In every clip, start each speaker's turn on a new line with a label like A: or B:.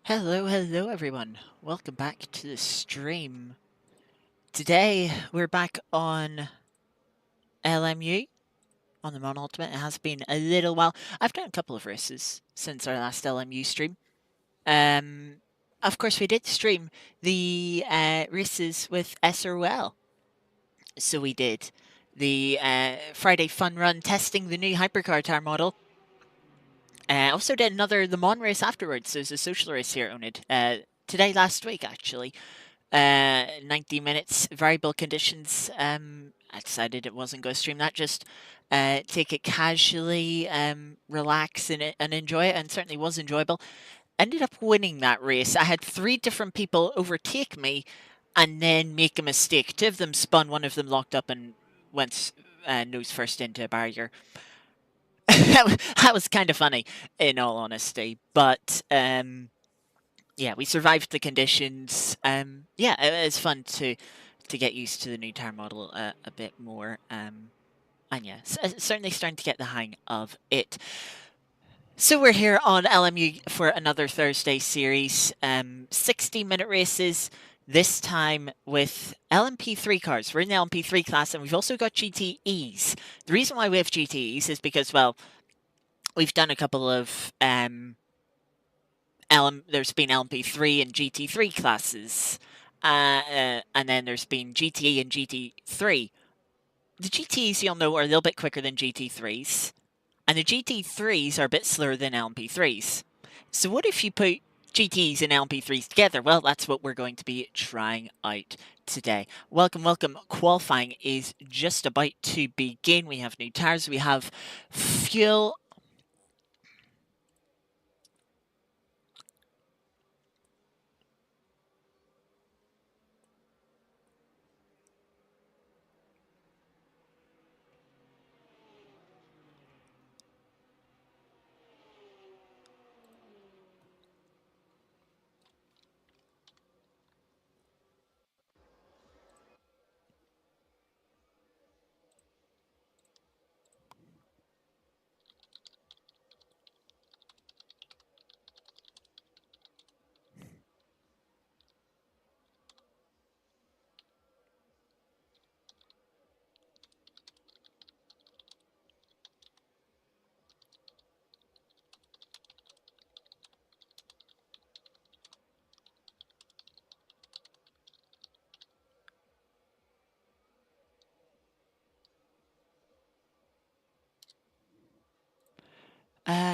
A: Hello everyone. Welcome back to the stream. Today we're back on LMU on the Mon Ultimate. It has been a little while. I've done a couple of races since our last LMU stream. Of course we did stream the races with SRL. So we did the Friday fun run testing the new hypercar tire model. Also did the Mon race afterwards. So there's a social race here on it. Last week actually. 90 minutes, variable conditions. I decided it wasn't going to stream that, just take it casually, relax in it and enjoy it, and certainly was enjoyable. Ended up winning that race. I had 3 different people overtake me and then make a mistake. 2 of them spun, 1 of them locked up and went nose first into a barrier. That was kind of funny, in all honesty, but yeah, we survived the conditions. Yeah, it was fun to get used to the new tire model a bit more. And yeah, certainly starting to get the hang of it. So we're here on LMU for another Thursday series. 60-minute races, this time with LMP3 cars. We're in the LMP3 class, and we've also got GTEs. The reason why we have GTEs is because, well, we've done a couple of there's been LMP3 and GT3 classes, and then there's been GTE and GT3. The GTEs, you'll know, are a little bit quicker than GT3s, and the GT3s are a bit slower than LMP3s. So what if you put GTEs and LMP3s together? Well, that's what we're going to be trying out today. Welcome. Qualifying is just about to begin. We have new tires, we have fuel.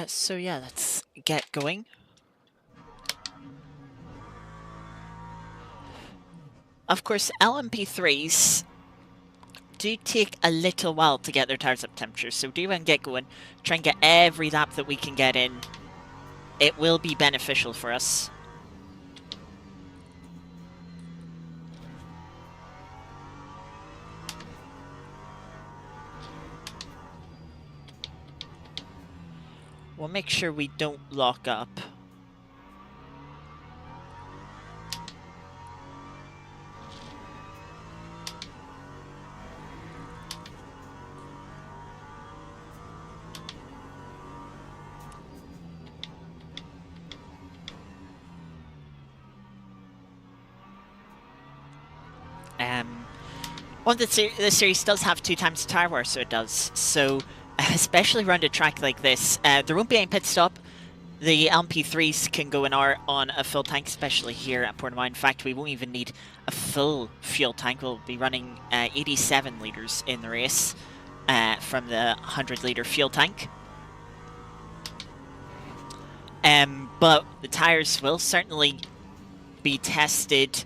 A: So yeah, let's get going. Of course, LMP3s do take a little while to get their tires up temperature, so do and get going. Try and get every lap that we can get in. It will be beneficial for us. We'll make sure we don't lock up. Well, this series does have 2 times tire wear, so it does. So, especially around a track like this, there won't be any pit stop. The LMP3s can go an hour on a full tank, especially here at Portimao. In fact, we won't even need a full fuel tank. We'll be running 87 litres in the race from the 100-litre fuel tank. But the tyres will certainly be tested.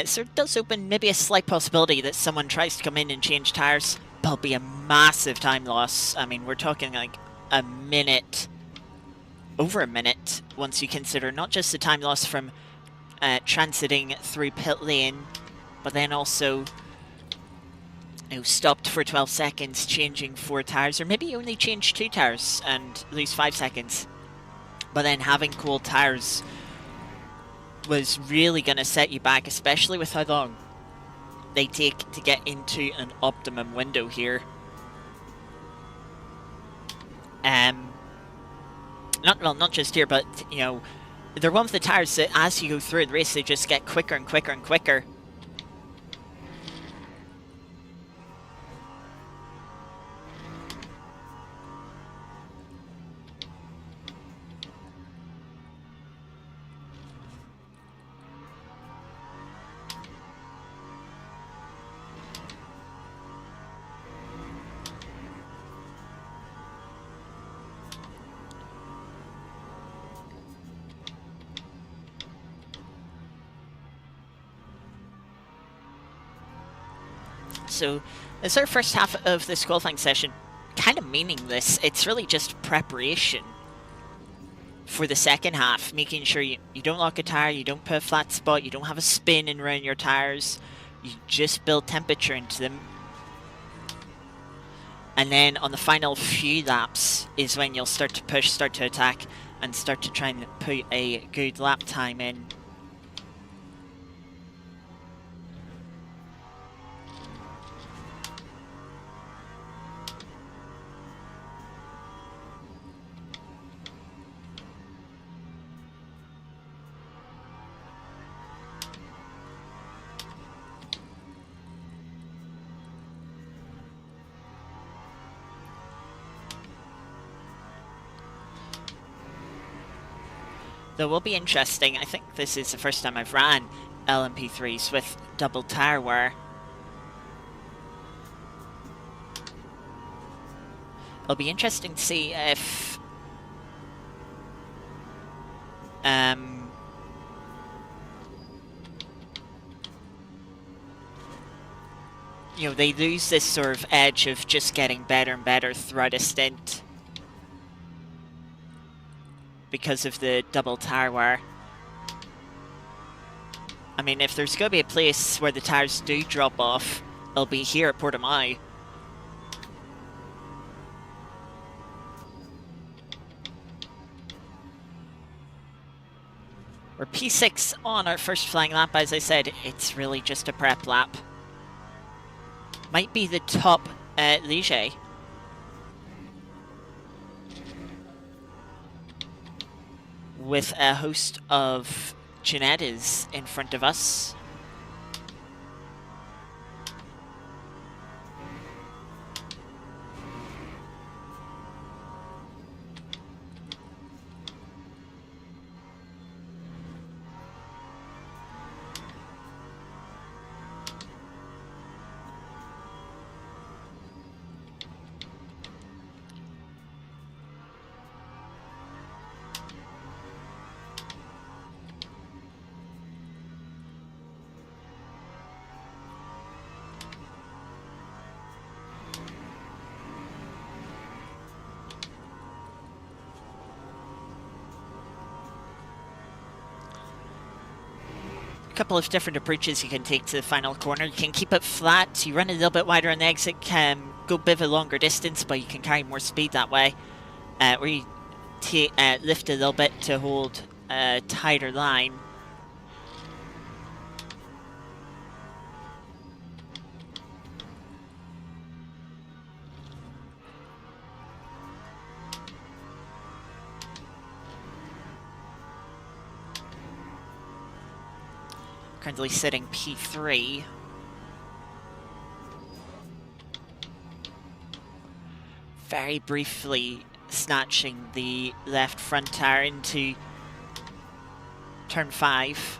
A: So it does open maybe a slight possibility that someone tries to come in and change tyres. There'll be a massive time loss. I mean, we're talking like a minute, over a minute, once you consider not just the time loss from transiting through pit lane, but then also stopped for 12 seconds, changing 4 tyres, or maybe only change 2 tyres and lose 5 seconds. But then having cold tyres was really going to set you back, especially with how long they take to get into an optimum window here. Not just here, but they're one of the tires that as you go through the race, they just get quicker and quicker and quicker. So it's our first half of this qualifying session. Kind of meaningless. It's really just preparation for the second half, making sure you don't lock a tire, you don't put a flat spot, you don't have a spin in around your tires, you just build temperature into them. And then on the final few laps is when you'll start to push, start to attack, and start to try and put a good lap time in. Though will be interesting, I think this is the first time I've ran LMP3s with double tire wear. It'll be interesting to see if you know, they lose this sort of edge of just getting better and better throughout a stint because of the double tire wear. I mean, if there's going to be a place where the tires do drop off, it'll be here at Portimao. We're P6 on our first flying lap. As I said, it's really just a prep lap. Might be the top Ligier. With a host of GTEs in front of us. Couple of different approaches you can take to the final corner. You can keep it flat, you run a little bit wider on the exit, can go a bit of a longer distance, but you can carry more speed that way. Or you lift a little bit to hold a tighter line. Currently sitting P3. Very briefly snatching the left front tire into turn 5.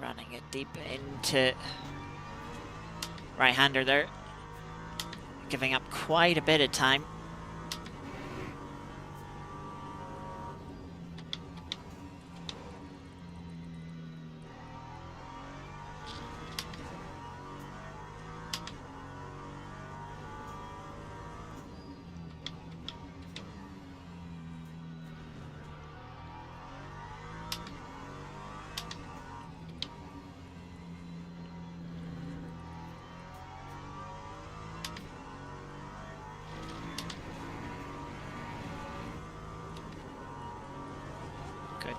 A: Running it deep into right-hander there. Giving up quite a bit of time.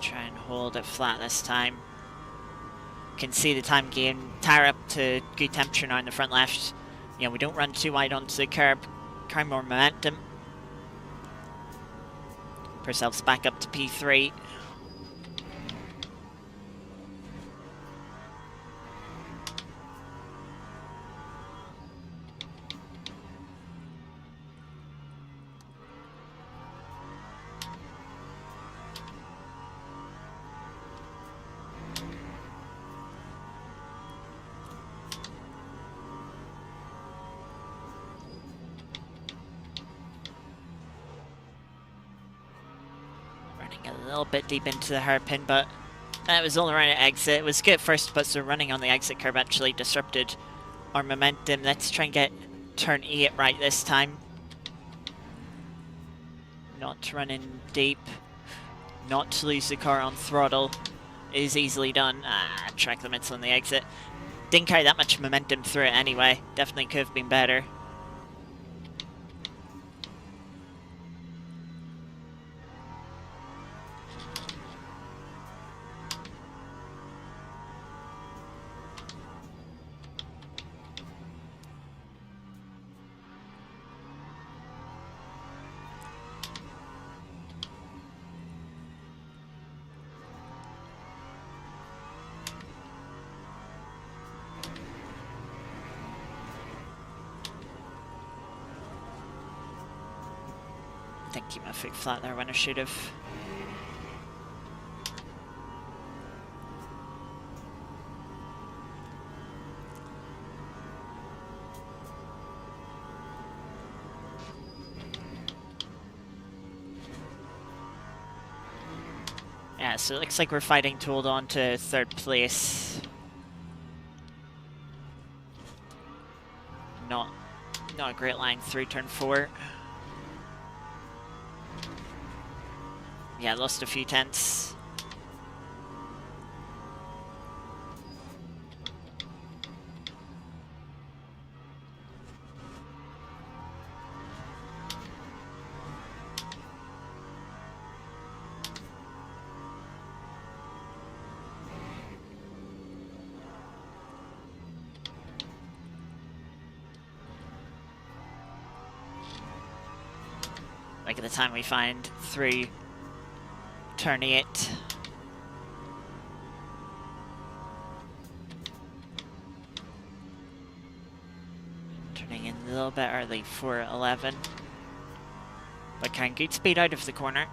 A: Try and hold it flat this time. You can see the time gain. Tire up to good temperature now in the front left. Yeah, we don't run too wide onto the curb. Carry more momentum. Put ourselves back up to P3. A little bit deep into the hairpin, but that was all around an exit. It was good first, but so running on the exit curve actually disrupted our momentum. Let's try and get turn 8 right this time. Not to run in deep. Not to lose the car on throttle. Is easily done. Track limits on the exit. Didn't carry that much momentum through it anyway. Definitely could have been better. Didn't keep my foot flat there when I should have. Yeah, so it looks like we're fighting to hold on to 3rd place. Not a great line through turn 4. Yeah, lost a few tenths. Like at the time we find through turn 8. Turning in a little bit early for 11. But can good speed out of the corner.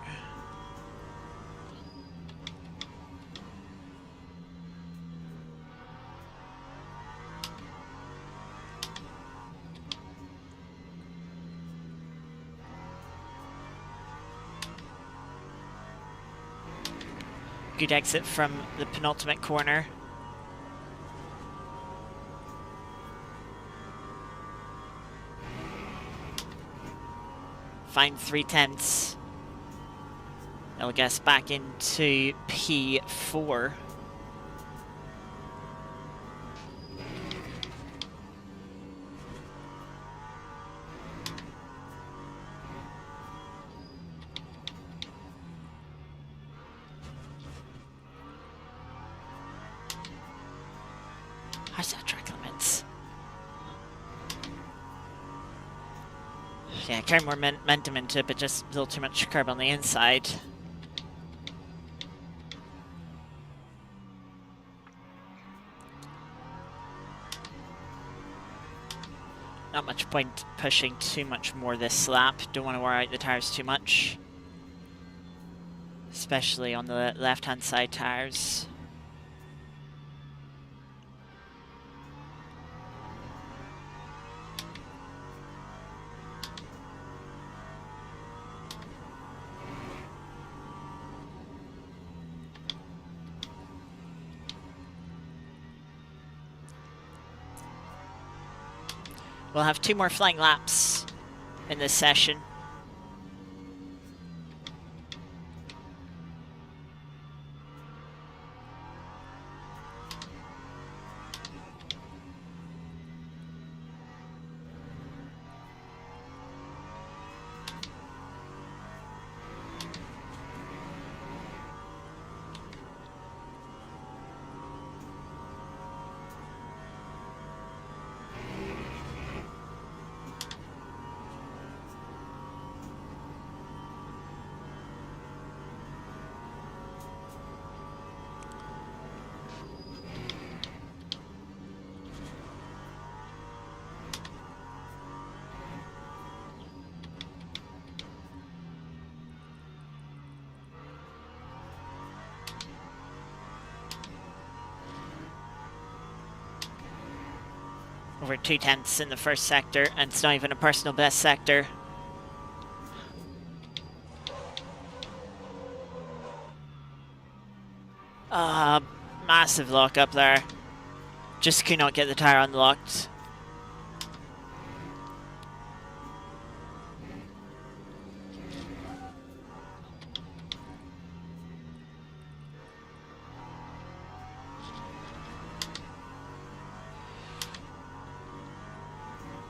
A: Good exit from the penultimate corner. Find 3 tenths. It'll get us back into P4. How's that track limits? Yeah, carry more momentum into it, but just a little too much curb on the inside. Not much point pushing too much more this lap. Don't want to wear out the tyres too much. Especially on the left-hand side tyres. We'll have 2 more flying laps in this session. over 2/10 in the first sector, and it's not even a personal best sector. Massive lock up there. Just could not get the tyre unlocked.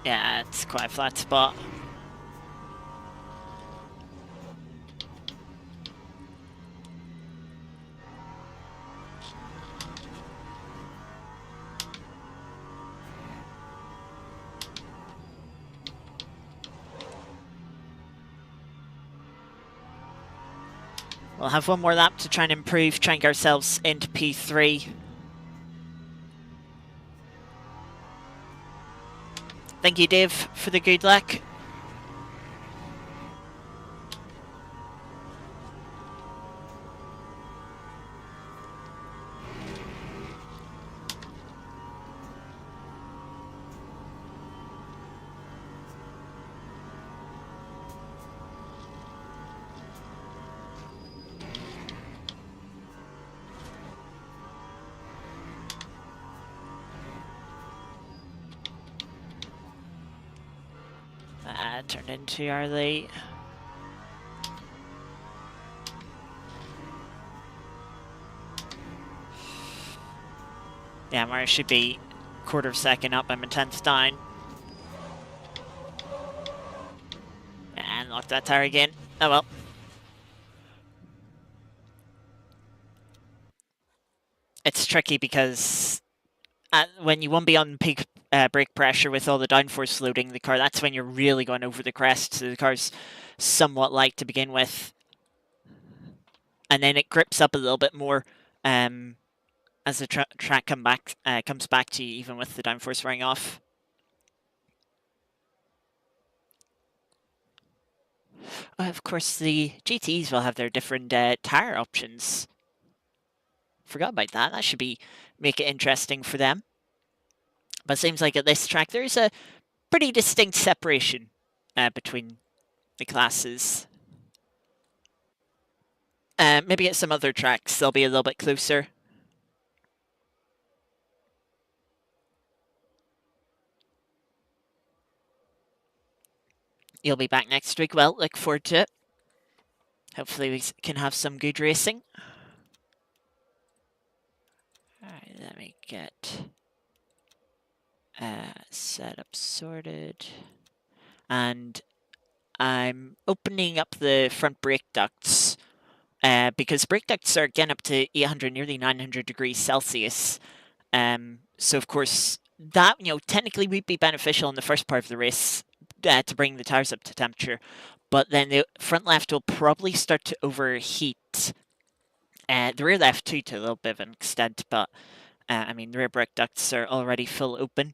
A: Yeah, it's quite a flat spot. We'll have one more lap to try and improve, try and get ourselves into P3. Thank you, Dave, for the good luck. Turned in too early. Yeah, Mara should be quarter of a second up. I'm a tenth down. And lock that tire again. Oh well. It's tricky because when you won't be on peak brake pressure with all the downforce loading the car, that's when you're really going over the crest. So the car's somewhat light to begin with. And then it grips up a little bit more as the track comes back to you, even with the downforce wearing off. Of course, the GTEs will have their different tyre options. Forgot about that. That should make it interesting for them. But it seems like at this track there's a pretty distinct separation between the classes. Maybe at some other tracks they'll be a little bit closer. You'll be back next week. Well, look forward to it. Hopefully we can have some good racing. Alright, let me get setup sorted. And I'm opening up the front brake ducts because brake ducts are again up to 800, nearly 900 degrees Celsius. So of course that, technically would be beneficial in the first part of the race to bring the tires up to temperature. But then the front left will probably start to overheat. The rear left too, to a little bit of an extent, but I mean, the rear brake ducts are already full open.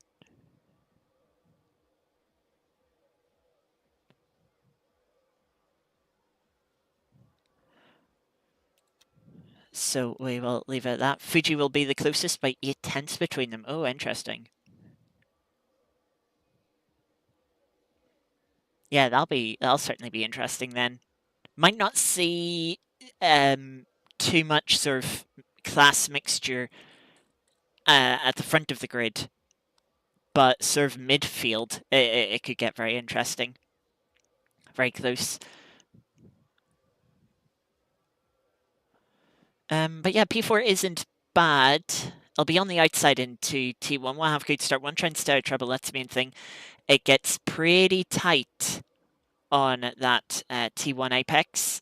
A: So we will leave it at that. Fuji will be the closest by 8/10 between them. Oh, interesting. Yeah, that'll certainly be interesting then. Might not see too much sort of class mixture at the front of the grid, but sort of midfield, it could get very interesting. Very close. But yeah, P4 isn't bad. I'll be on the outside into T1. We'll have a good start. One try and stay out of trouble. That's the main thing. It gets pretty tight on that T1 apex.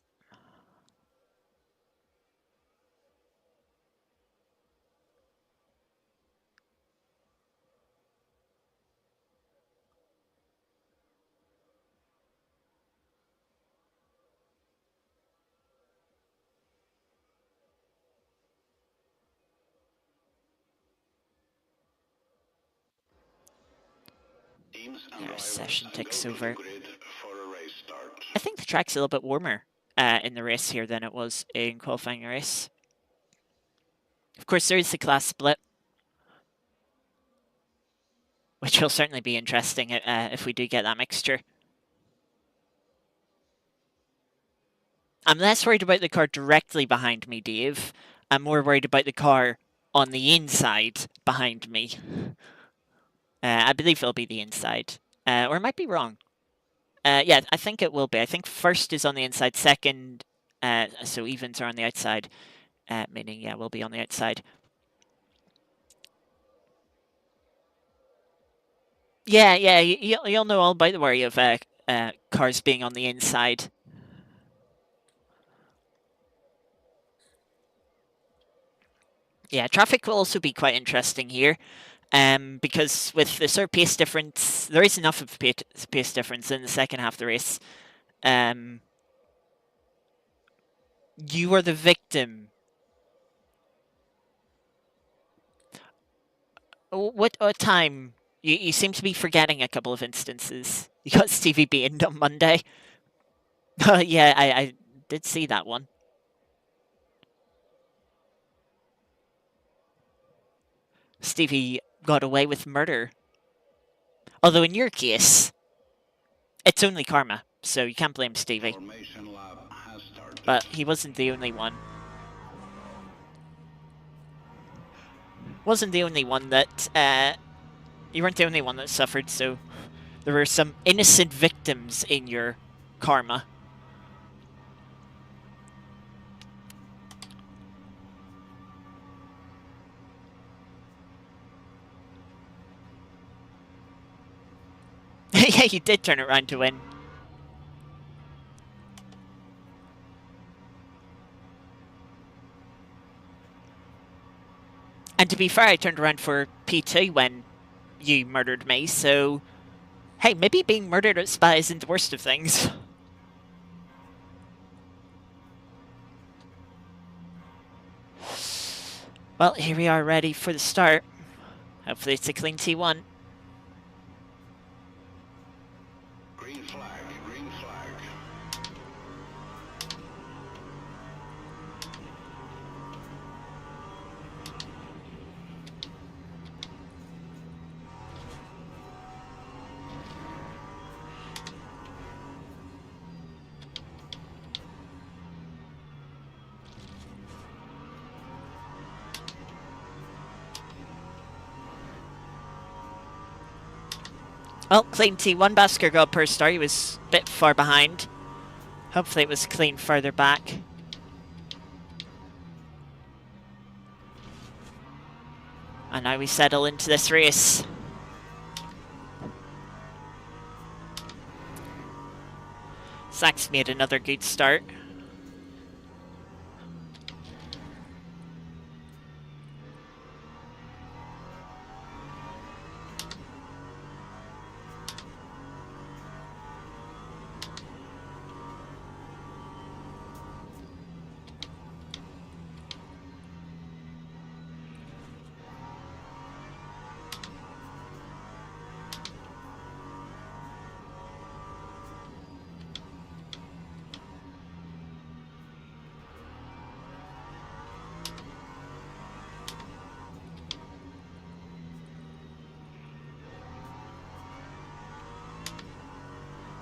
A: Our session ticks over. I think the track's a little bit warmer in the race here than it was in qualifying race. Of course, there is the class split, which will certainly be interesting if we do get that mixture. I'm less worried about the car directly behind me, Dave. I'm more worried about the car on the inside behind me. I believe it'll be the inside. Or I might be wrong. Yeah, I think it will be. I think first is on the inside, second, so evens are on the outside, meaning, yeah, we'll be on the outside. Yeah, you'll know all about the worry of cars being on the inside. Yeah, traffic will also be quite interesting here, because with the sort of pace difference, there is enough of pace difference in the second half of the race. You are the victim. What time? You seem to be forgetting a couple of instances. You got Stevie beaten on Monday. Yeah, I did see that one. Stevie got away with murder. Although in your case, it's only karma, so you can't blame Stevie. But he wasn't the only one. Wasn't the only one that, you weren't the only one that suffered, so there were some innocent victims in your karma. Yeah, you did turn it around to win. And to be fair, I turned around for P2 when you murdered me, so... Hey, maybe being murdered at Spa isn't the worst of things. Well, here we are ready for the start. Hopefully it's a clean T1.
B: Green flag, green flag.
A: Well, clean T1. Basker got per start. He was a bit far behind. Hopefully it was clean further back. And now we settle into this race. Sachs made another good start.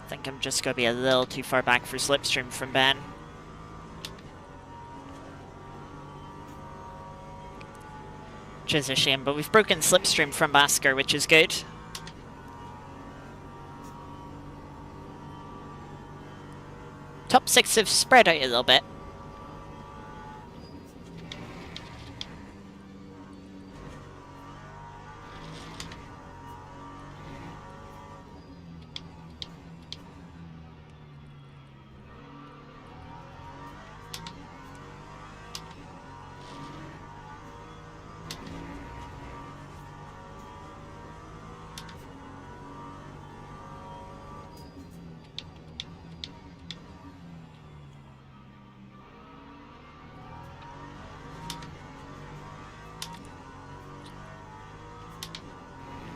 A: I think I'm just going to be a little too far back for slipstream from Ben. Which is a shame, but we've broken slipstream from Basker, which is good. Top 6 have spread out a little bit.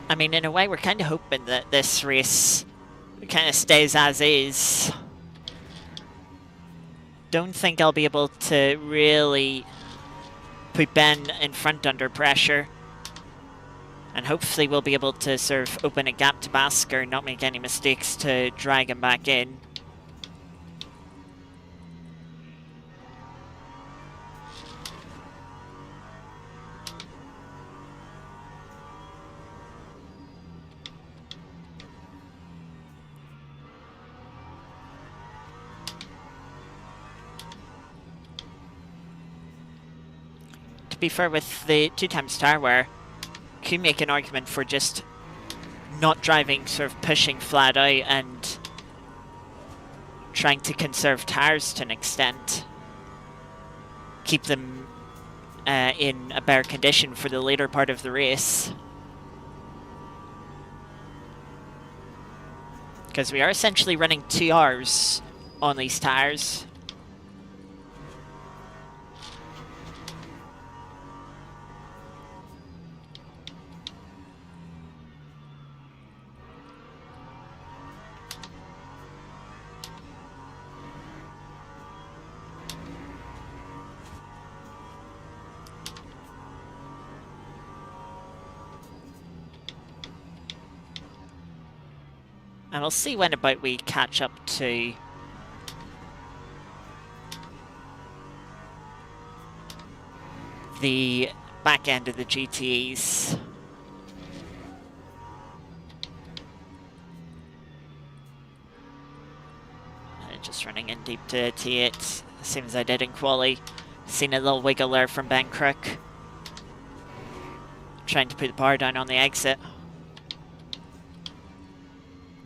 A: I mean, in a way, we're kind of hoping that this race kind of stays as is. Don't think I'll be able to really put Ben in front under pressure. And hopefully we'll be able to sort of open a gap to Basker, not make any mistakes to drag him back in. To be fair, with the 2x tire wear, could make an argument for just not driving, sort of pushing flat out and trying to conserve tires to an extent. Keep them in a better condition for the later part of the race. Because we are essentially running 2 hours on these tires. And we'll see when about we catch up to the back end of the GTEs. Just running in deep to T8, same as I did in quali. Seen a little wiggle there from Ben Crook. Trying to put the power down on the exit.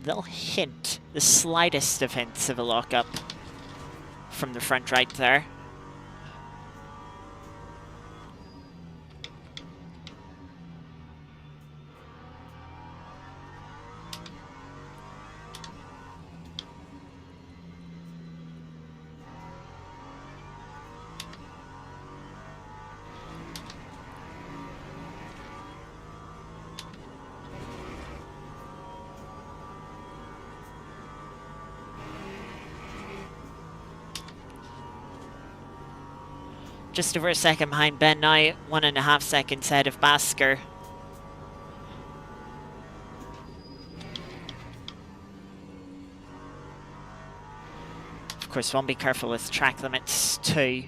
A: Little hint, the slightest of hints of a lockup from the front right there. Just over a second behind Ben now, 1.5 seconds ahead of Basker. Of course, one be careful with track limits too.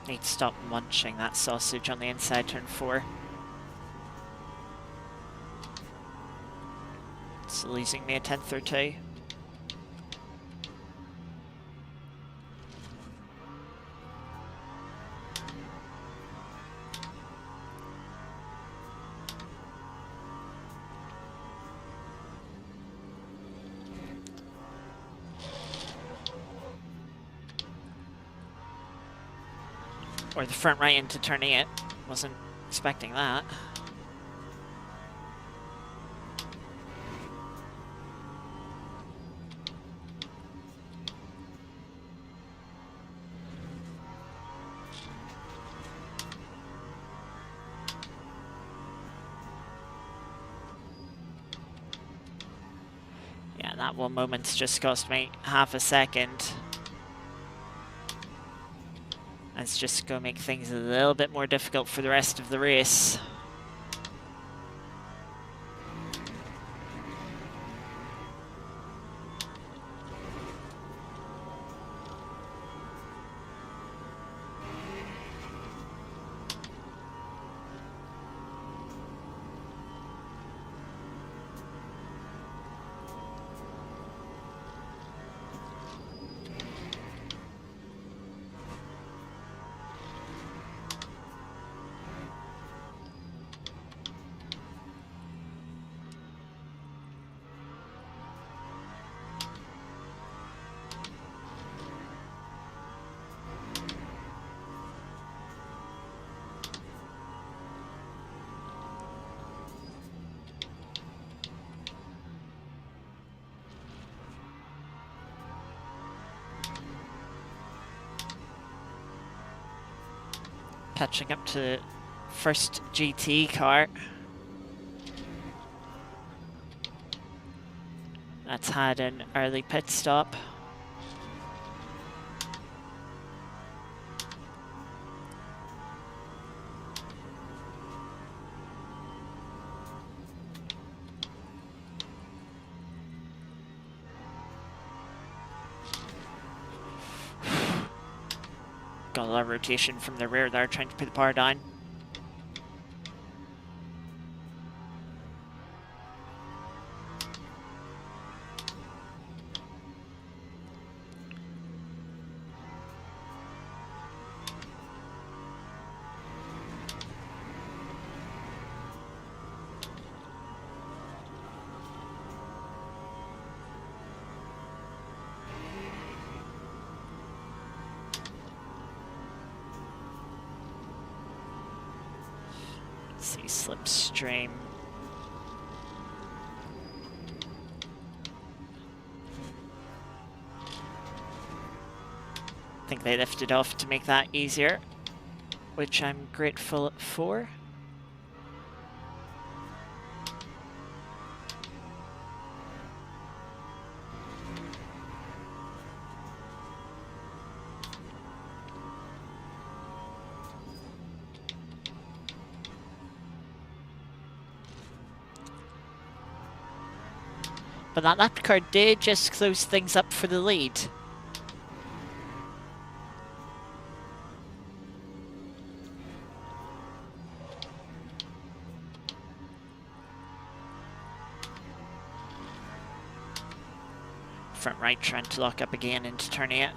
A: Need to stop munching that sausage on the inside turn 4. It's losing me a 10th or 2. Or the front right into turn 8 wasn't expecting that. Yeah, that one moment's just cost me half a second. That's just going to make things a little bit more difficult for the rest of the race. Catching up to the first GTE car. That's had an early pit stop. Got a lot of rotation from the rear there, trying to put the power down. See, slipstream. I think they lifted off to make that easier, which I'm grateful for. But that lap car did just close things up for the lead. Front right trying to lock up again into turn 8.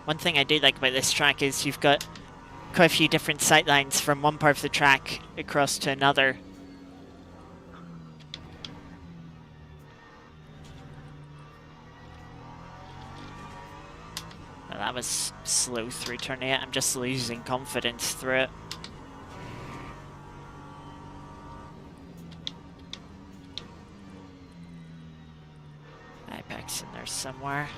A: One thing I do like about this track is you've got quite a few different sight lines from one part of the track across to another. That was slow through turn 8. I'm just losing confidence through it. Apex in there somewhere.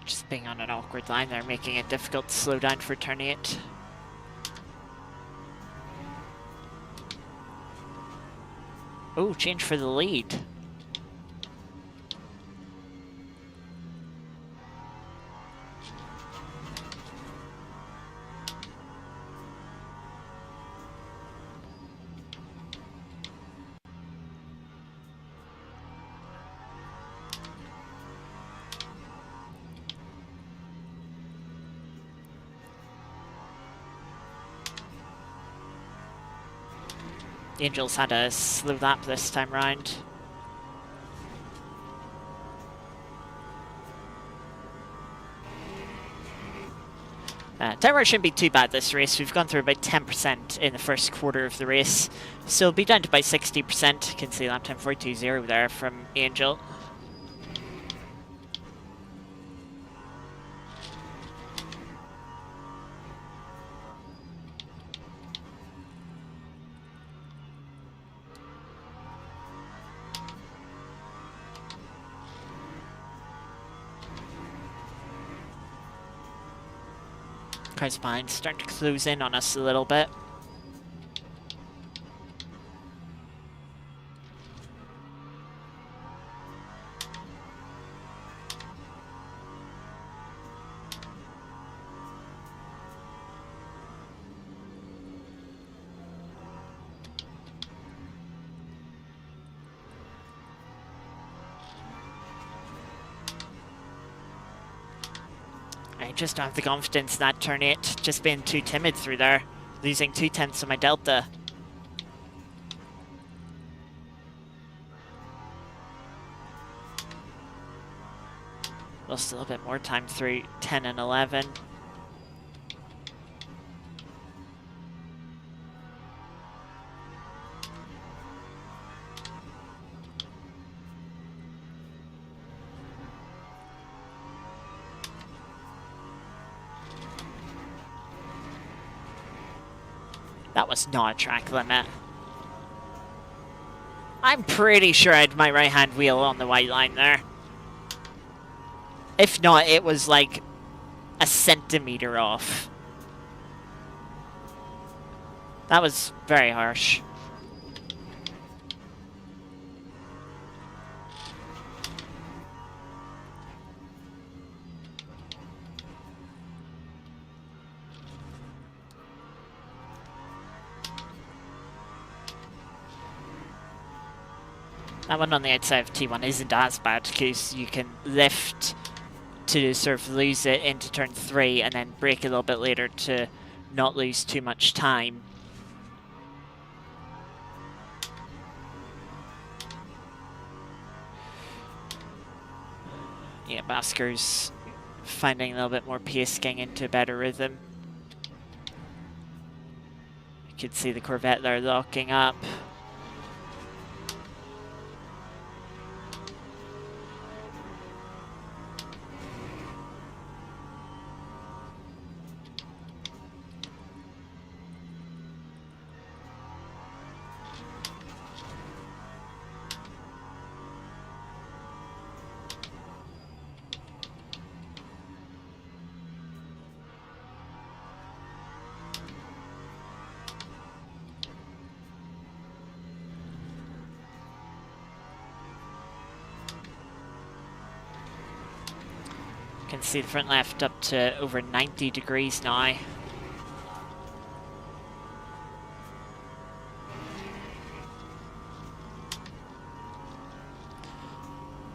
A: Just being on an awkward line there, making it difficult to slow down for turn 8. Oh, change for the lead. The Angels had a slow lap this time round. Tyres shouldn't be too bad this race. We've gone through about 10% in the first quarter of the race. So we'll be down to about 60%. You can see lap time 42.0 there from Angel. Cars behind starting to close in on us a little bit. I just don't have the confidence in that turn 8, just being too timid through there, losing 0.2 of my delta. Lost a little bit more time through 10 and 11. That was not a track limit. I'm pretty sure I had my right hand wheel on the white line there. If not, it was like a centimetre off. That was very harsh. That one on the outside of T1 isn't as bad because you can lift to sort of lose it into turn 3 and then brake a little bit later to not lose too much time. Yeah, Basker's finding a little bit more pace, getting into a better rhythm. can see the Corvette there locking up. Can see the front left up to over 90 degrees now.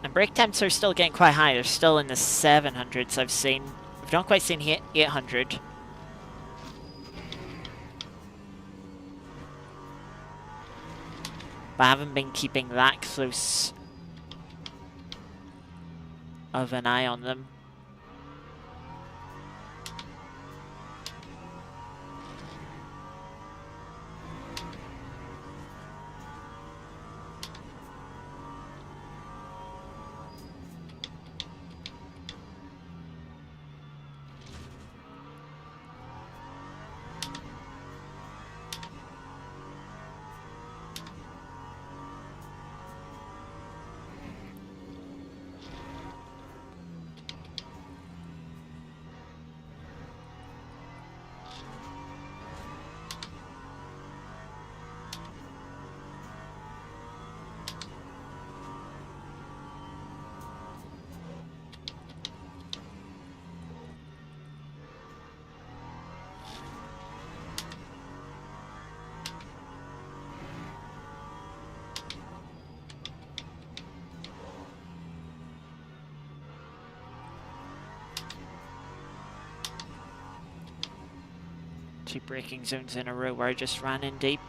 A: And brake temps are still getting quite high. They're still in the 700s I've seen. We've not quite seen 800. But I haven't been keeping that close of an eye on them. Two braking zones in a row where I just ran in deep.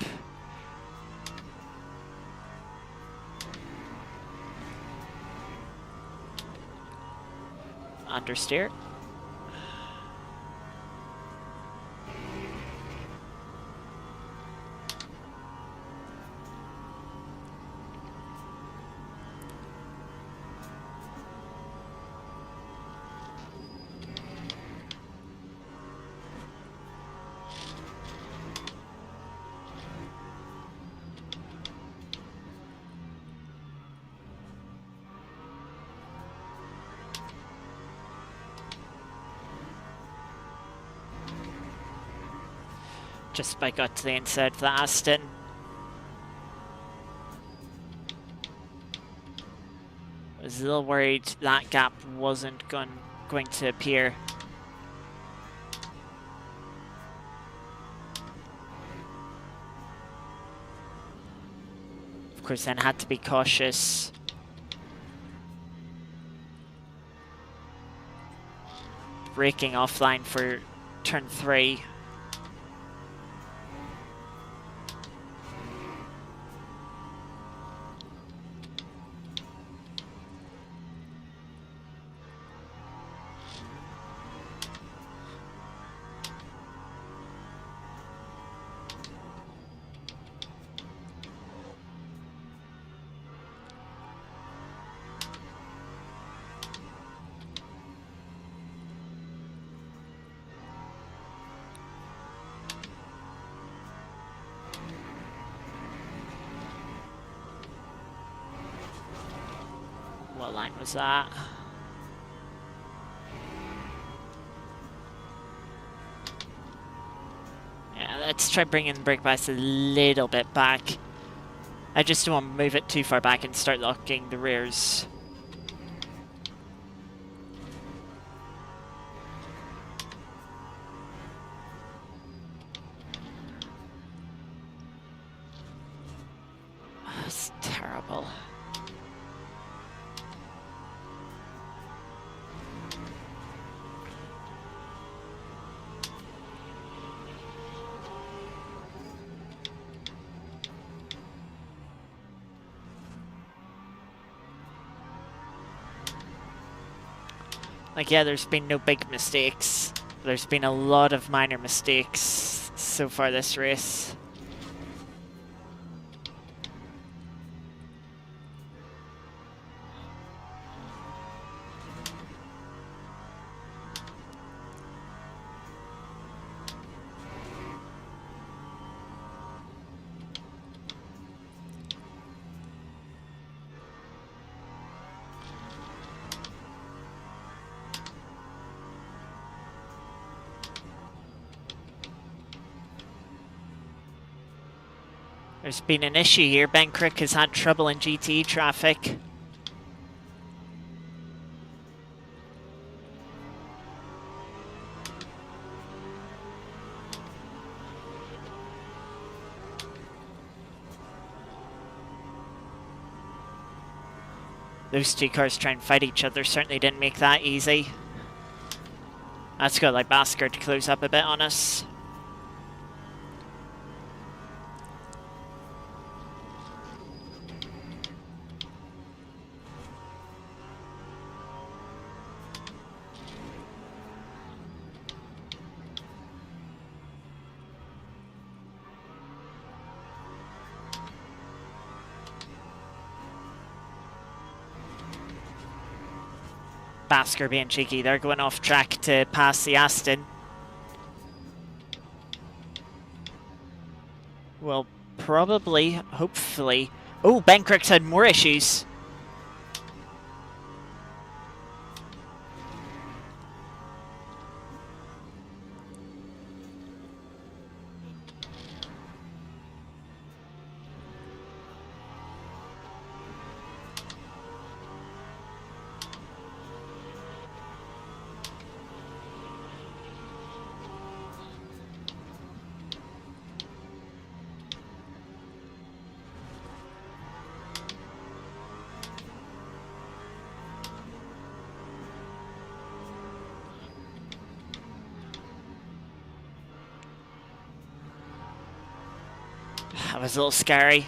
A: Understeer. Just about got to the inside of the Aston. I was a little worried that gap wasn't going to appear. Of course, then had to be cautious. Braking offline for turn 3. What line was that? Yeah, let's try bringing the brake bias a little bit back. I just don't want to move it too far back and start locking the rears. It's terrible. Like, yeah, there's been no big mistakes. There's been a lot of minor mistakes so far this race. There's been an issue here. Ben Crick has had trouble in GTE traffic. Those two cars trying to fight each other certainly didn't make that easy. That's got like Basker to close up a bit on us. Basker being cheeky. They're going off track to pass the Aston. Well, probably, hopefully. Oh, Ben Crick's had more issues. That was a little scary.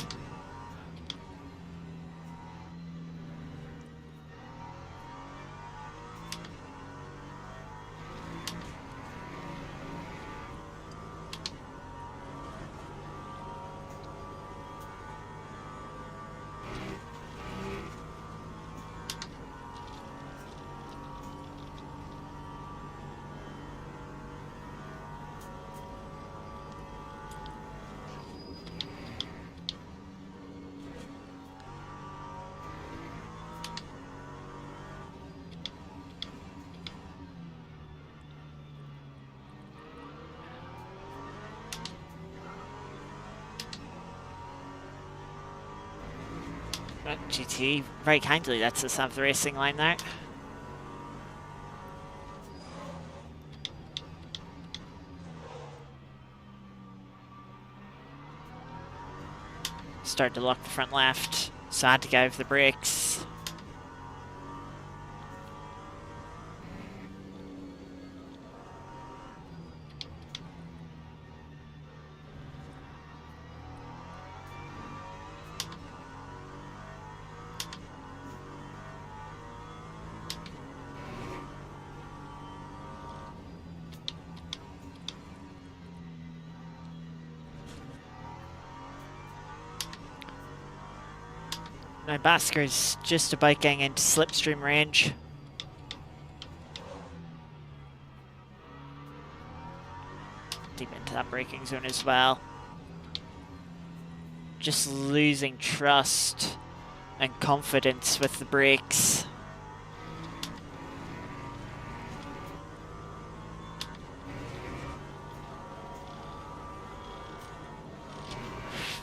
A: GTE very kindly lets us have the racing line there. Started to lock the front left, so I had to go over the brakes. Now Basker's just about getting into slipstream range. Deep into that braking zone as well. Just losing trust and confidence with the brakes.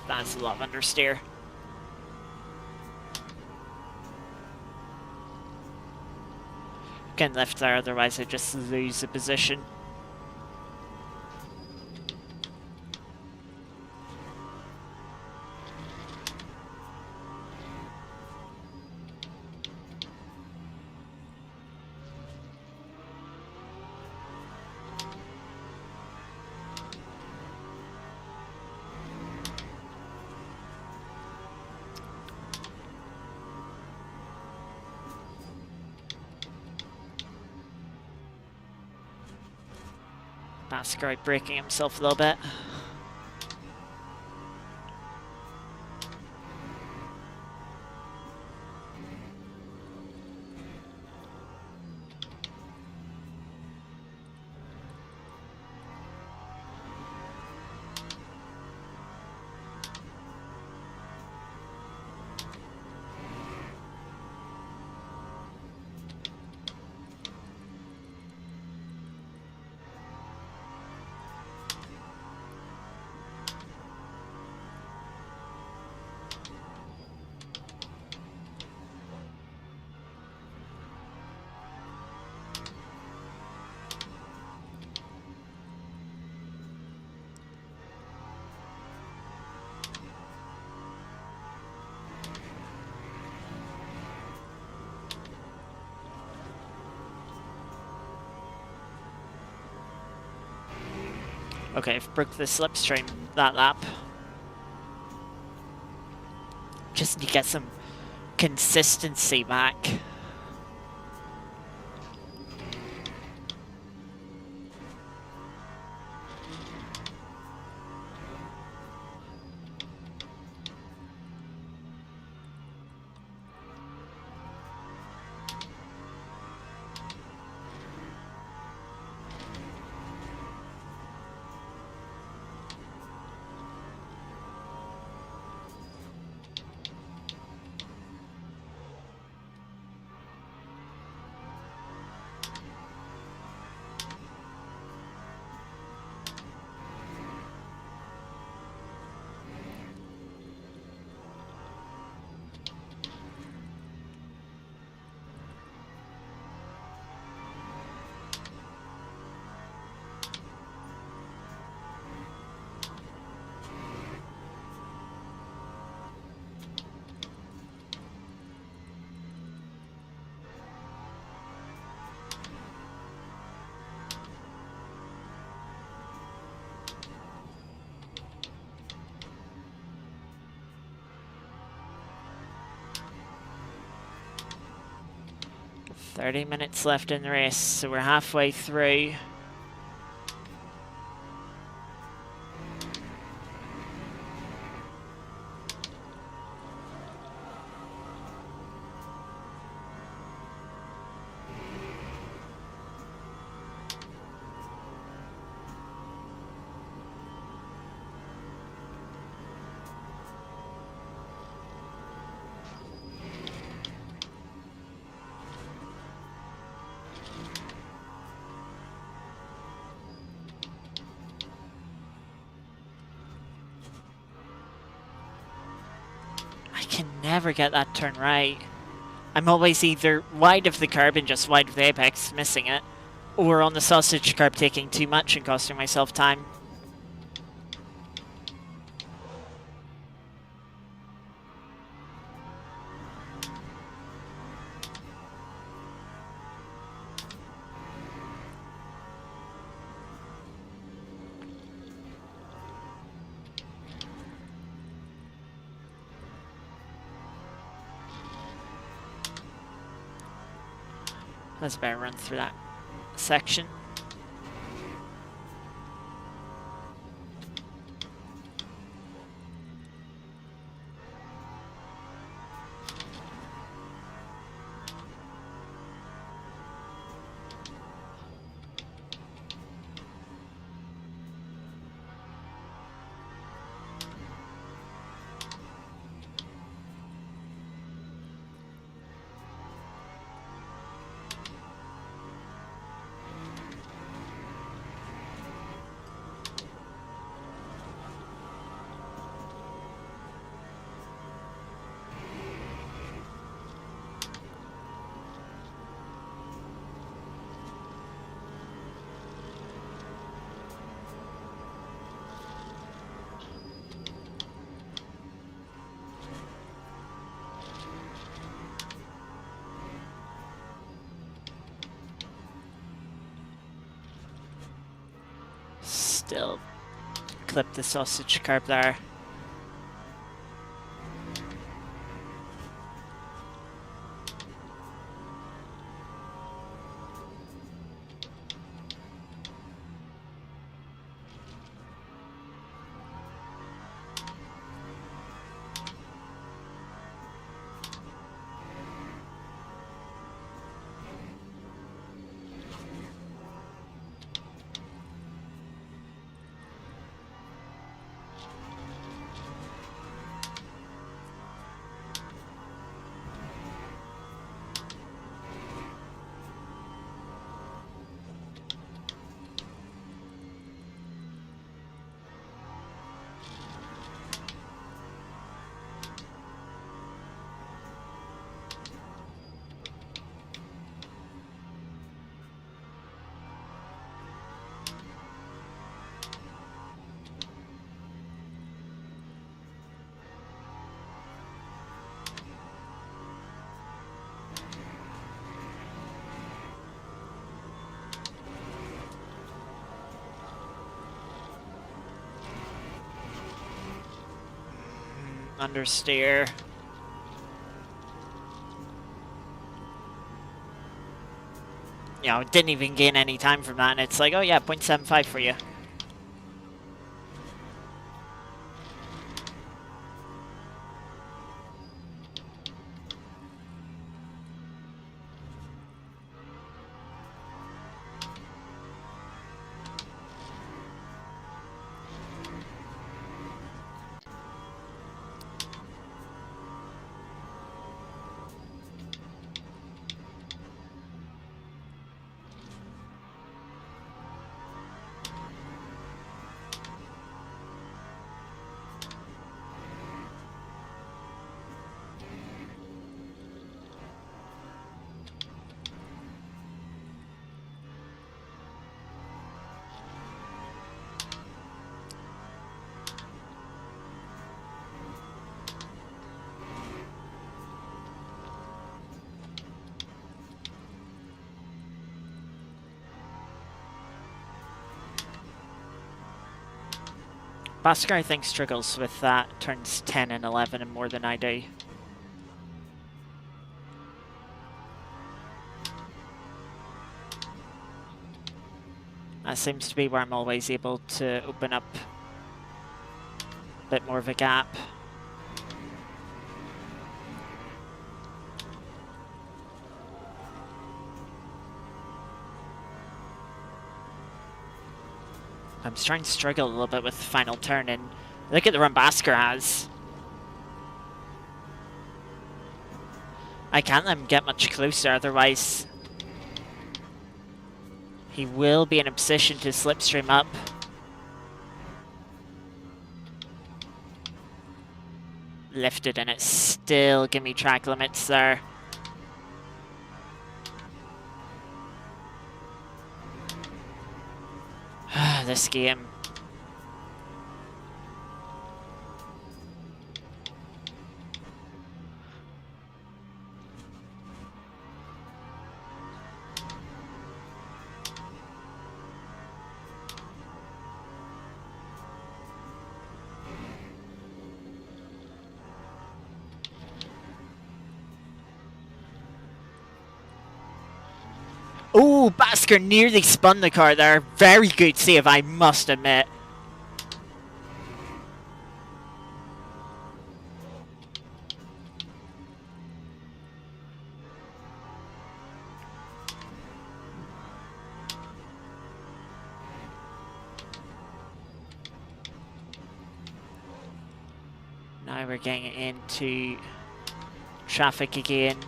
A: That's a lot of understeer. Getting left there, otherwise I just lose the position. Basker out braking himself a little bit. Okay, I've broke the slipstream that lap. Just need to get some consistency back. "30 minutes left in the race, so we're halfway through. I can never get that turn right. I'm always either wide of the curb and just wide of the apex, missing it, or on the sausage curb taking too much and costing myself time. Let's better run through that section. Still clip the sausage curb there. Understeer. You know, didn't even gain any time from that, and it's like, oh yeah, 0.75 for you. Basker, I think, struggles with that. Turns 10 and 11 and more than I do. That seems to be where I'm always able to open up a bit more of a gap. I'm starting to struggle a little bit with the final turn, and look at the run Basker has. I can't let him get much closer, otherwise he will be in a position to slipstream up. Lifted, and it's still giving me track limits there. This game. Oh, Basker nearly spun the car there. Very good save, I must admit. Now we're getting into traffic again.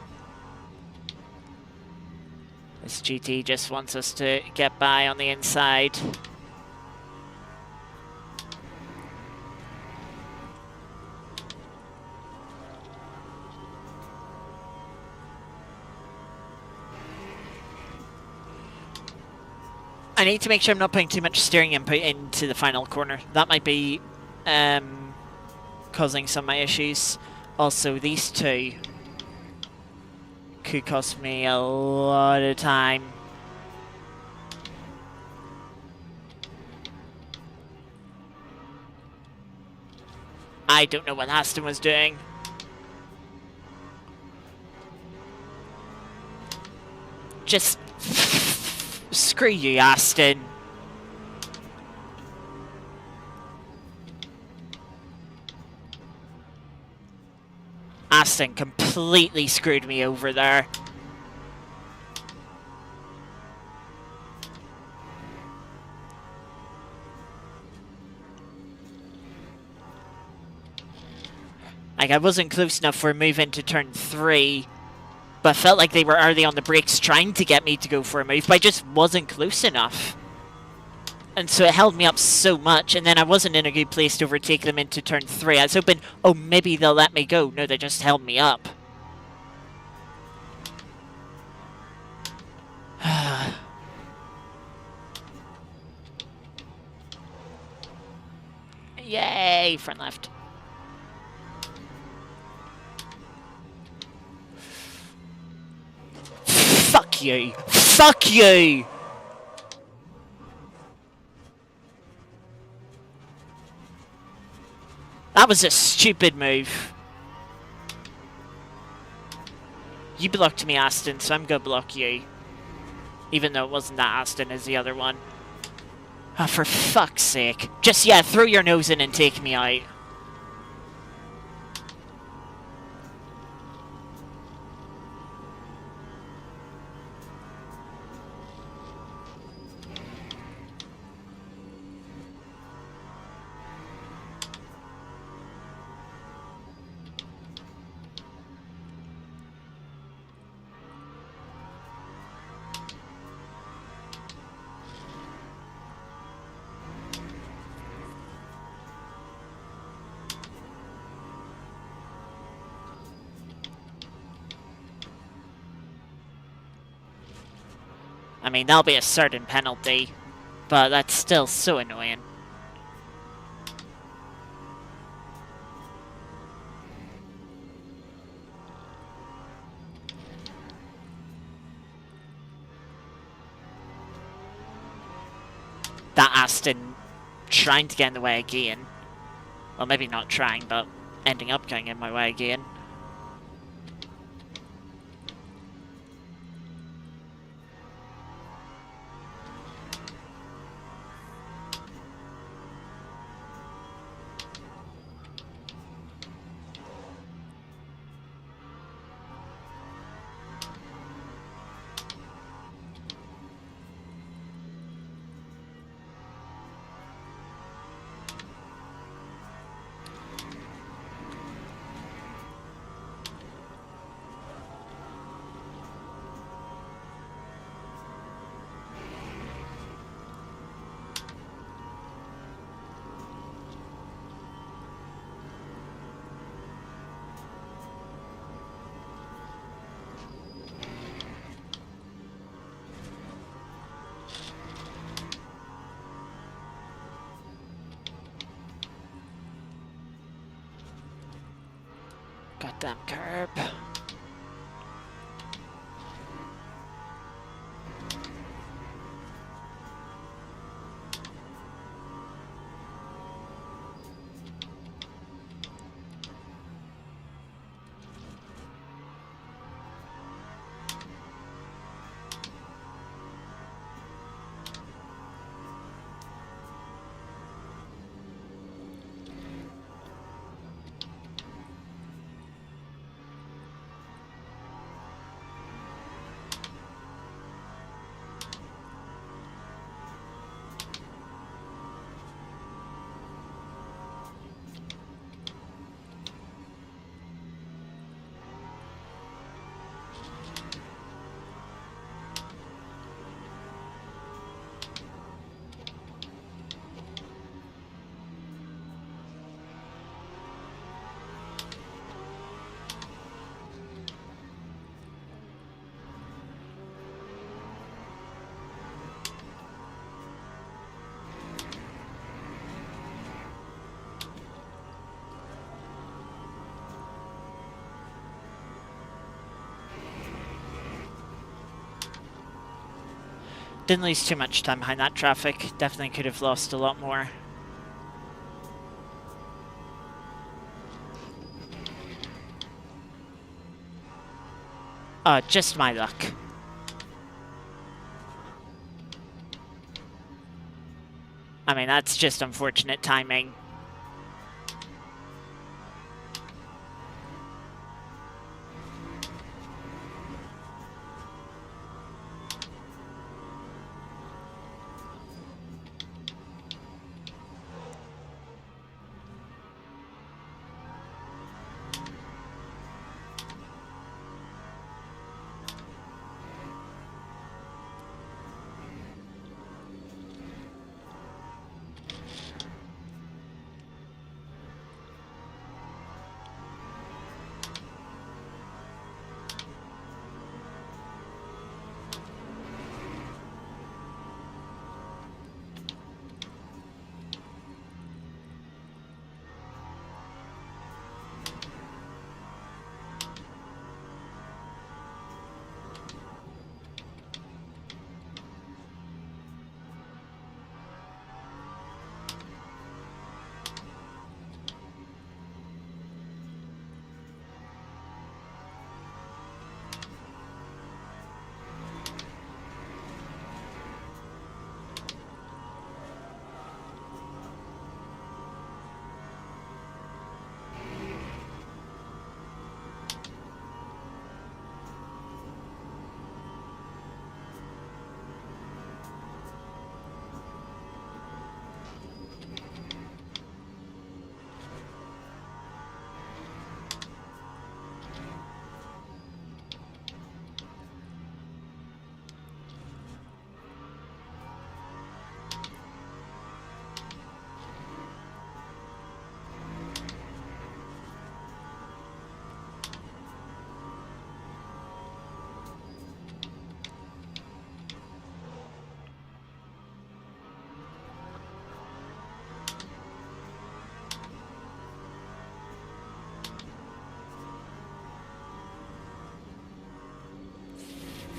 A: This GT just wants us to get by on the inside. I need to make sure I'm not putting too much steering input into the final corner. That might be causing some of my issues. Also, these two could cost me a lot of time. I don't know what Aston was doing. Just screw you, Aston. Aston completely screwed me over there. Like, I wasn't close enough for a move into turn 3, but felt like they were already on the brakes trying to get me to go for a move, but I just wasn't close enough. And so it held me up so much, and then I wasn't in a good place to overtake them into turn 3. I was hoping, oh, maybe they'll let me go. No, they just held me up. Yay, front left. Fuck you. Fuck you! was a stupid move. You blocked me, Aston, so I'm gonna block you. Even though it wasn't that Aston as the other one. Oh, for fuck's sake. Just, yeah, throw your nose in and take me out. I mean, that'll be a certain penalty, but that's still so annoying. That Aston trying to get in the way again. Well, maybe not trying, but ending up going in my way again. Goddamn curb. Didn't lose too much time behind that traffic. Definitely could have lost a lot more. Just my luck. I mean, that's just unfortunate timing.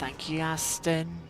A: Thank you, Aston.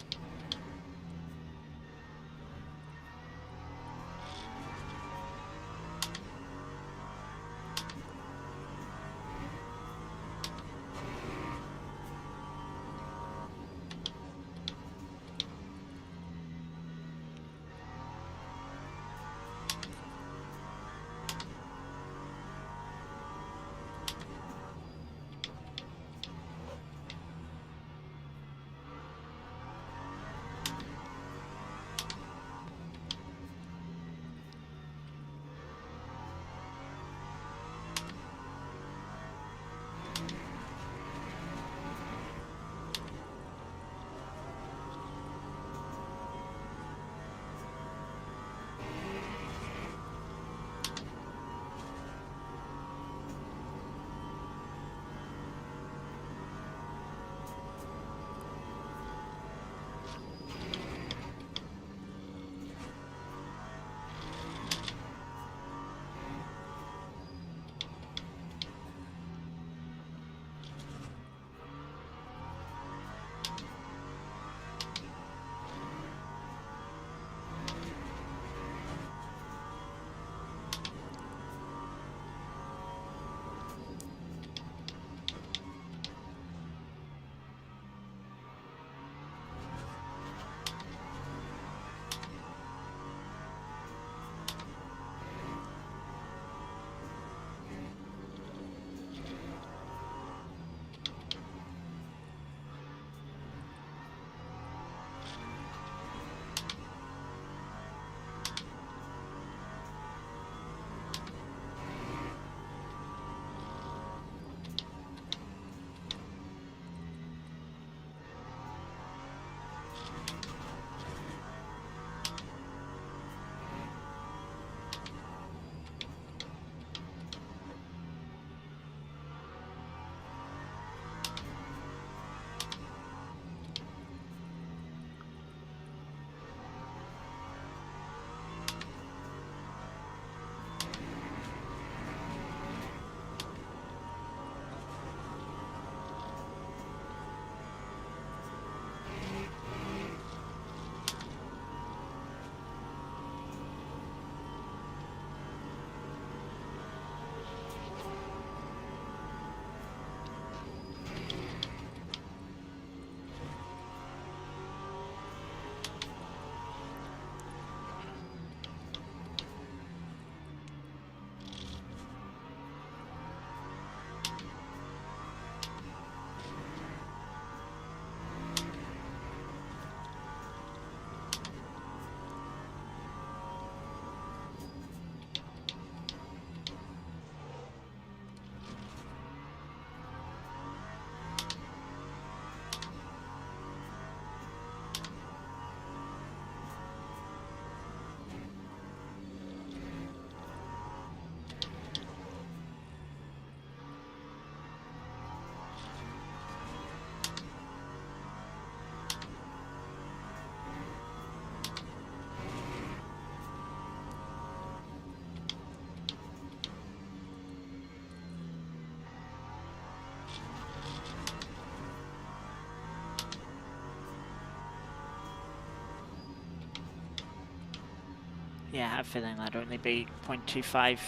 A: Yeah, I have a feeling that'd only be 0.25.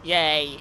A: Yay!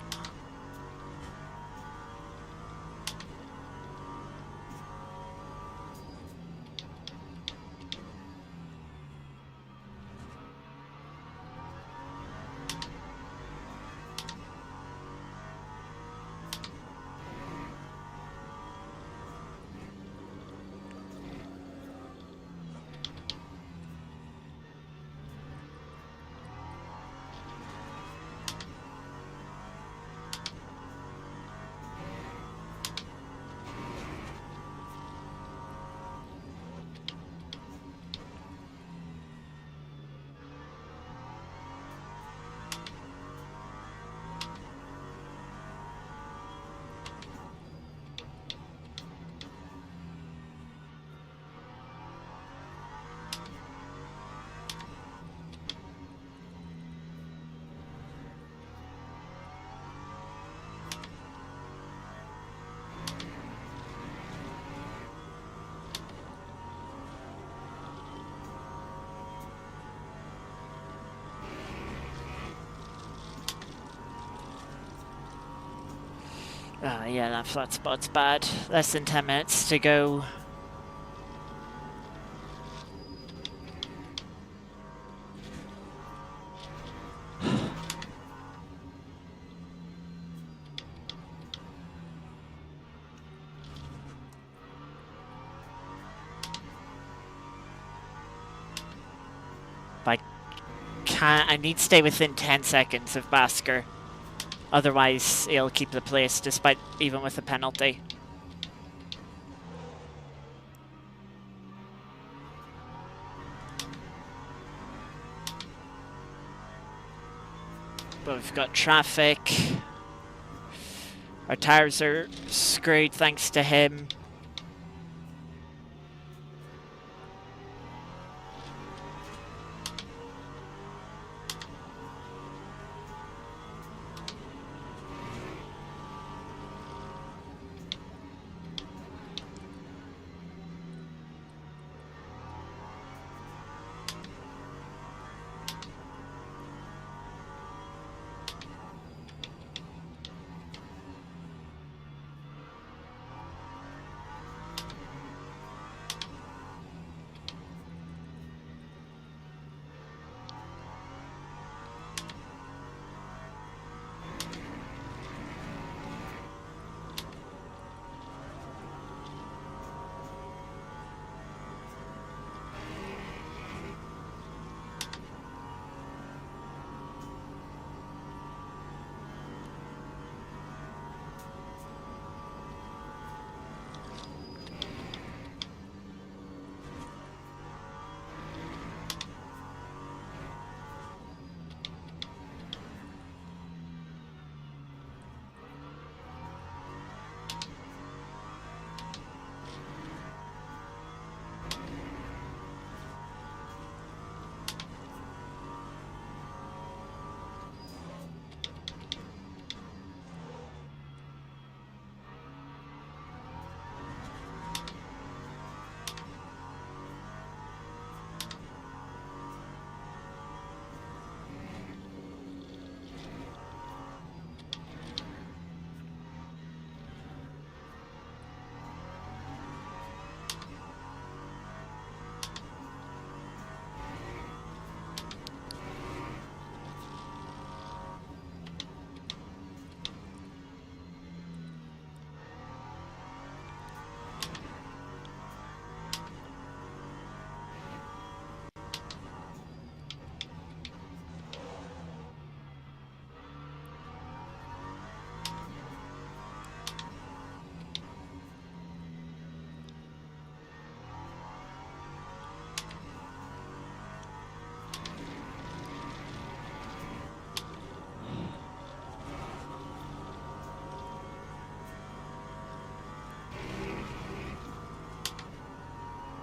A: Yeah, that flat spot's bad. Less than 10 minutes to go. But I need to stay within 10 seconds of Basker. Otherwise, he'll keep the place despite even with the penalty. But we've got traffic. Our tyres are screwed thanks to him.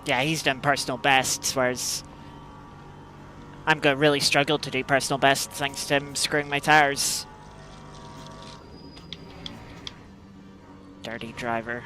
A: Yeah, he's done personal bests, whereas I'm going to really struggle to do personal bests thanks to him screwing my tyres. Dirty driver.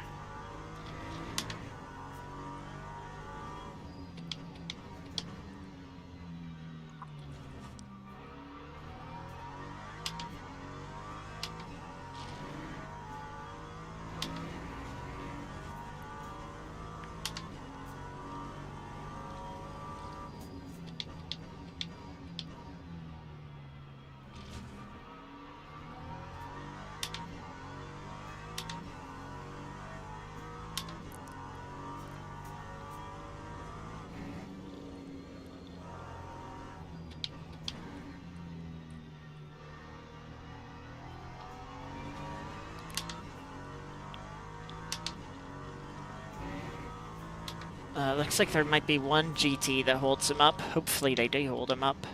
A: Looks like there might be one GT that holds him up. Hopefully they do hold him up.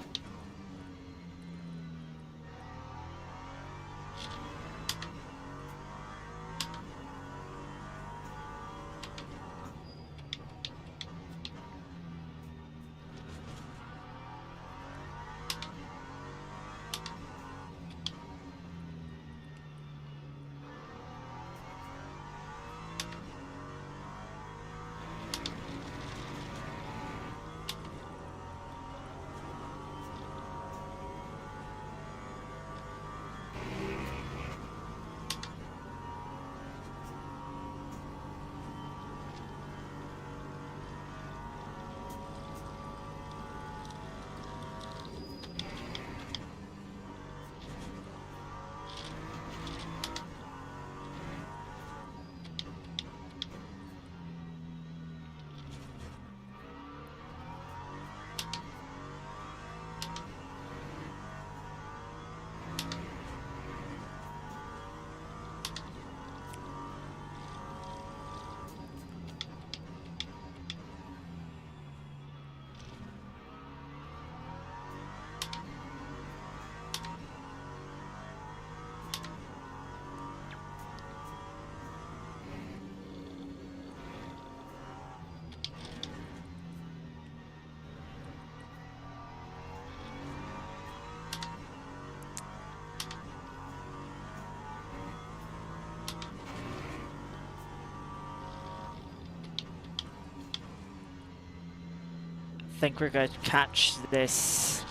A: think we're going to catch this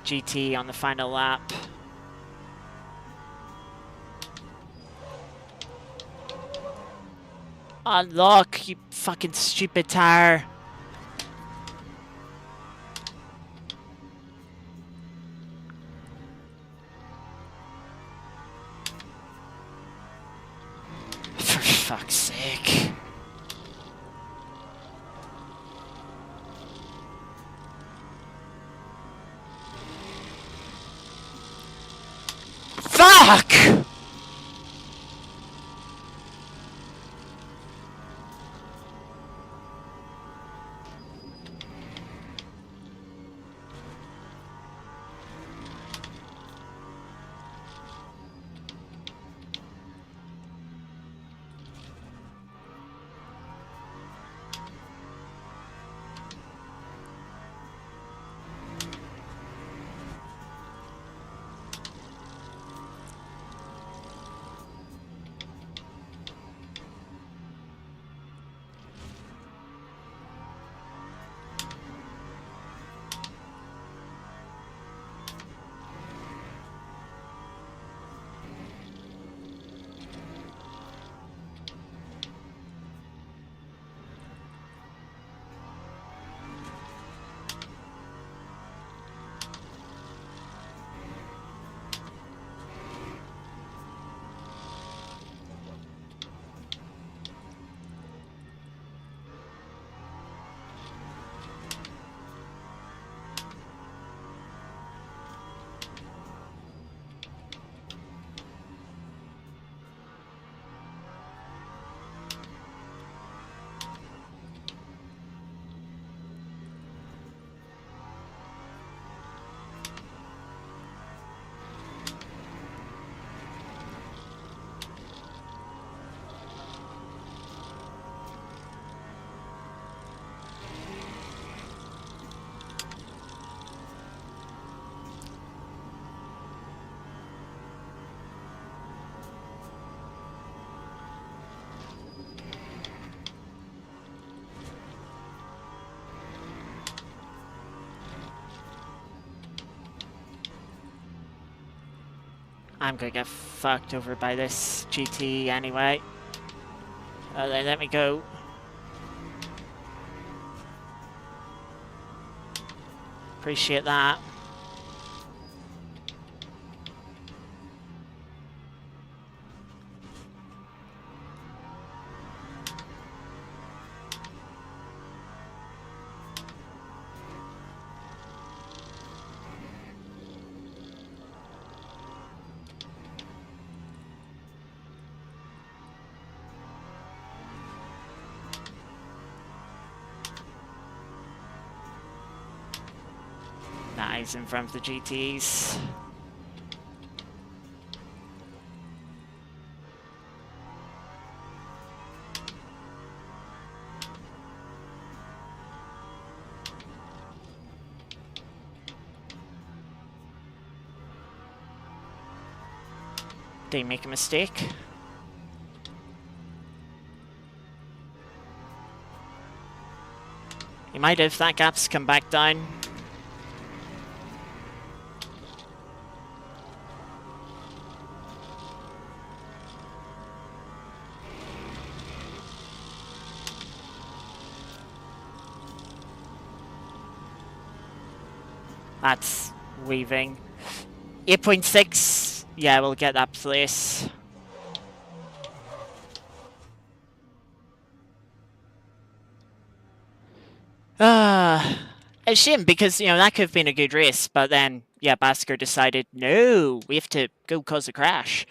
A: GT on the final lap. Unlock, you fucking stupid tire. For fuck's sake. Fuck! I'm gonna get fucked over by this GT anyway. Let me go. Appreciate that. Nice in front of the GTEs. Did he make a mistake? He might have. That gap's come back down. That's weaving. 8.6. Yeah, we'll get that place. A shame because, you know, that could have been a good race, but then, yeah, Basker decided, no, we have to go cause a crash.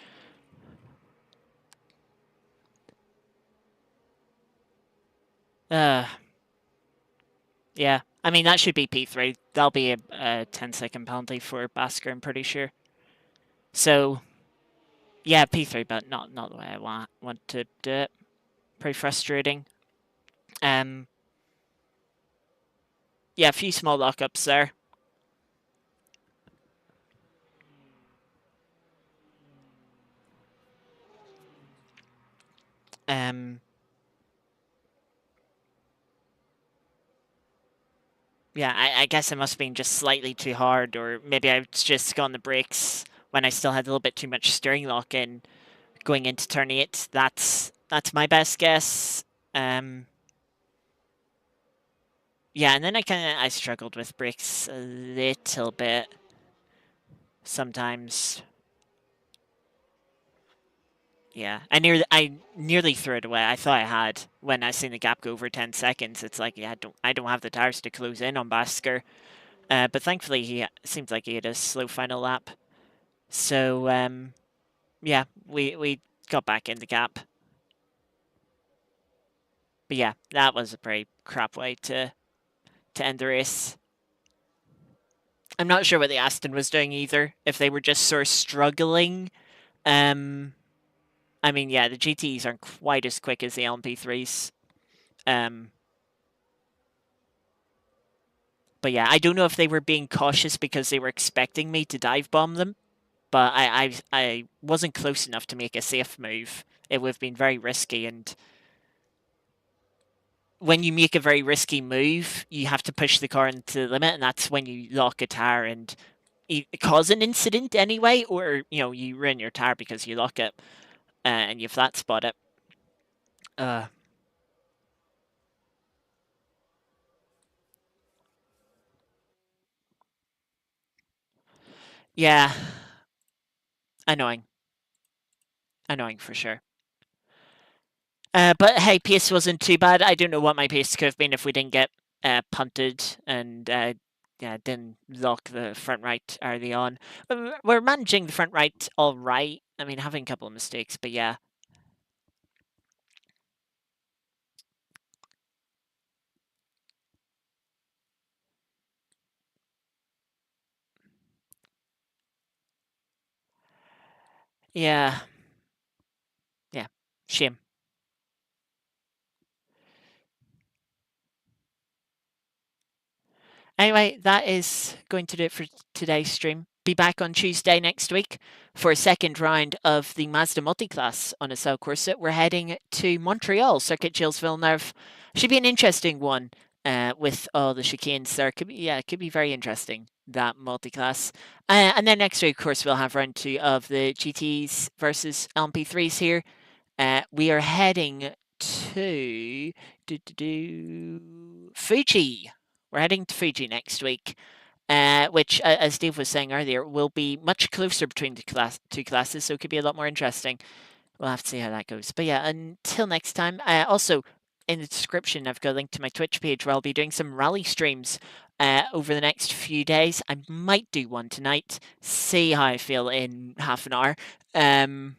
A: Yeah, I mean, that should be P3. That'll be a 10-second penalty for Basker, I'm pretty sure. So, yeah, P3, but not the way I want to do it. Pretty frustrating. Yeah, a few small lockups there. Yeah, I guess I must have been just slightly too hard, or maybe I just got on the brakes when I still had a little bit too much steering lock in going into turn 8. That's my best guess. Um, yeah, and then I struggled with brakes a little bit sometimes. Yeah, I nearly threw it away. I thought I had when I seen the gap go over 10 seconds. It's like, yeah, I don't have the tires to close in on Basker. But thankfully he seems like he had a slow final lap. So yeah, we got back in the gap. But yeah, that was a pretty crap way to end the race. I'm not sure what the Aston was doing either. If they were just sort of struggling. Um, I mean, yeah, the GTEs aren't quite as quick as the LMP3s. Um, but yeah, I don't know if they were being cautious because they were expecting me to dive bomb them. But I wasn't close enough to make a safe move. It would have been very risky, and when you make a very risky move, you have to push the car into the limit, and that's when you lock a tire and cause an incident anyway, or you ruin your tire because you lock it and you flat spot it. Uh, yeah, annoying, annoying for sure. But hey, pace wasn't too bad. I don't know what my pace could have been if we didn't get punted and yeah, didn't lock the front right early on. We're managing the front right all right. I mean, having a couple of mistakes, but yeah. Yeah, yeah, shame. Anyway, that is going to do it for today's stream. Be back on Tuesday next week for a second round of the Mazda multiclass on a Cell Corsa. We're heading to Montreal, Circuit Gilles Villeneuve. Should be an interesting one with all the chicanes there. Could be very interesting, that multiclass. And then next week, of course, we'll have round 2 of the GTEs versus LMP3s here. We are heading to Fuji. We're heading to Fuji next week, which, as Dave was saying earlier, will be much closer between the two classes, so it could be a lot more interesting. We'll have to see how that goes. But yeah, until next time. Also, in the description, I've got a link to my Twitch page where I'll be doing some rally streams over the next few days. I might do one tonight. See how I feel in half an hour. Um,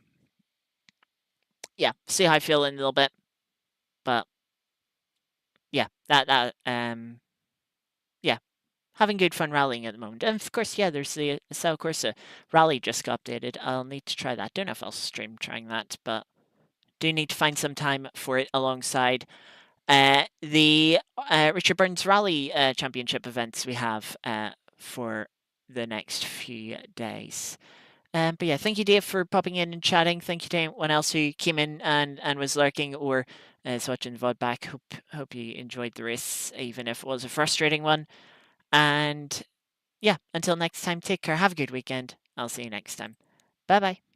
A: yeah, see how I feel in a little bit. But yeah, yeah, having good fun rallying at the moment. And of course, yeah, there's the Sao Corsa rally just got updated. I'll need to try that. Don't know if I'll stream trying that, but do need to find some time for it alongside the Richard Burns Rally Championship events we have for the next few days. But yeah, thank you, Dave, for popping in and chatting. Thank you to anyone else who came in and was lurking or is watching the VOD back. Hope you enjoyed the race, even if it was a frustrating one. And yeah, until next time, take care. Have a good weekend. I'll see you next time. Bye bye.